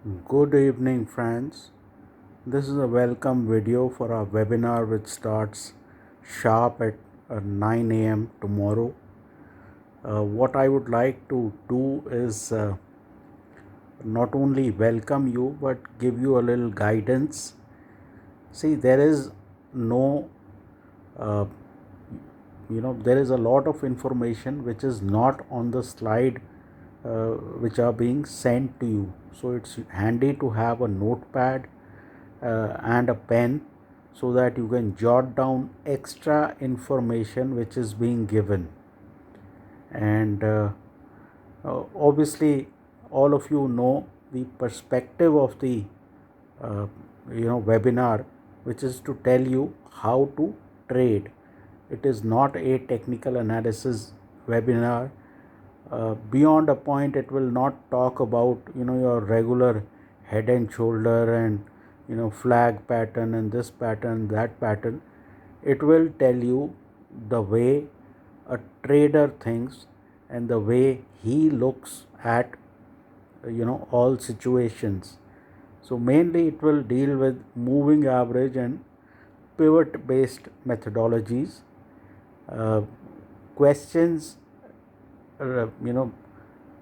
Good evening, friends. This is a welcome video for our webinar which starts sharp at 9 a.m. tomorrow. What I would like to do is not only welcome you but give you a little guidance. See, there is no, uh, there is a lot of information which is not on the slide which are being sent to you. So it's handy to have a notepad and a pen so that you can jot down extra information which is being given. And obviously, all of you know the perspective of the webinar, which is to tell you how to trade. It is not a technical analysis webinar. Beyond a point, it will not talk about your regular head and shoulder and flag pattern and this pattern, that pattern. It will tell you the way a trader thinks and the way he looks at all situations. So mainly it will deal with moving average and pivot based methodologies. uh, Questions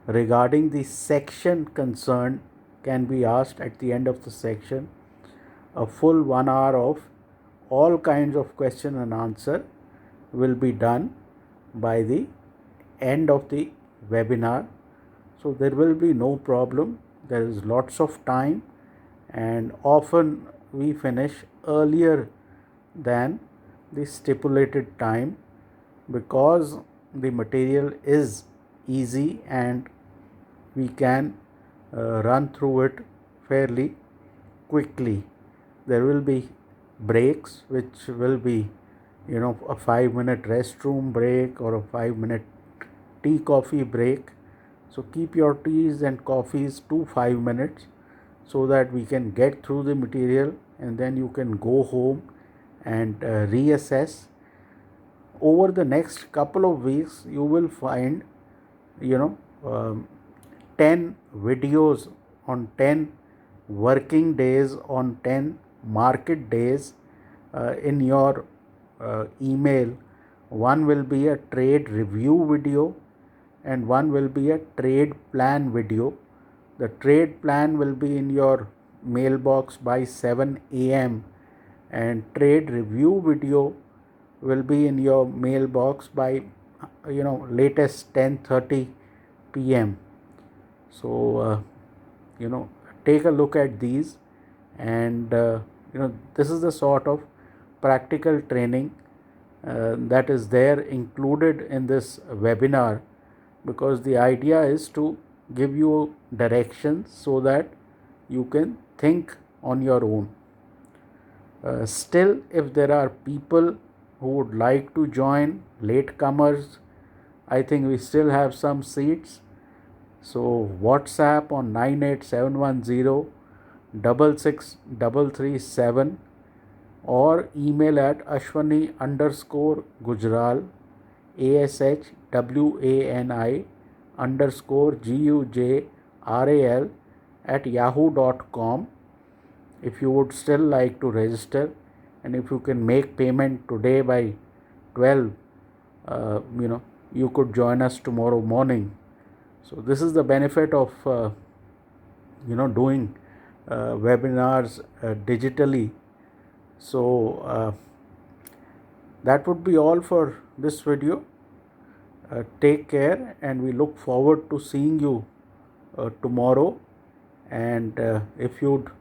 regarding the section concerned can be asked at the end of the section. A full 1 hour of all kinds of question and answer will be done by the end of the webinar. So there will be no problem. There is lots of time, and often we finish earlier than the stipulated time because the material is easy and we can run through it fairly quickly. There will be breaks, which will be a 5-minute restroom break or a 5-minute tea coffee break. So keep your teas and coffees to 5 minutes so that we can get through the material, and then you can go home and reassess. Over the next couple of weeks you will find you know um, 10 videos on 10 working days on 10 market days in your email. One will be a trade review video and one will be a trade plan video. The trade plan will be in your mailbox by 7 a.m. and trade review video will be in your mailbox by latest 10:30 p.m. So take a look at these, and this is the sort of practical training that is there included in this webinar, because the idea is to give you directions so that you can think on your own. Still, if there are people who would like to join, latecomers, I think we still have some seats. So WhatsApp on 98710 66337 or email at ashwani_gujral ashwani_gujral at yahoo.com if you would still like to register, and if you can make payment today by 12, you could join us tomorrow morning. So this is the benefit of doing webinars digitally. So that would be all for this video. Take care, and we look forward to seeing you tomorrow. And if you'd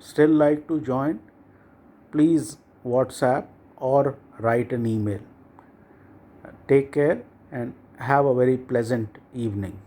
still like to join, please WhatsApp or write an email. Take care and have a very pleasant evening.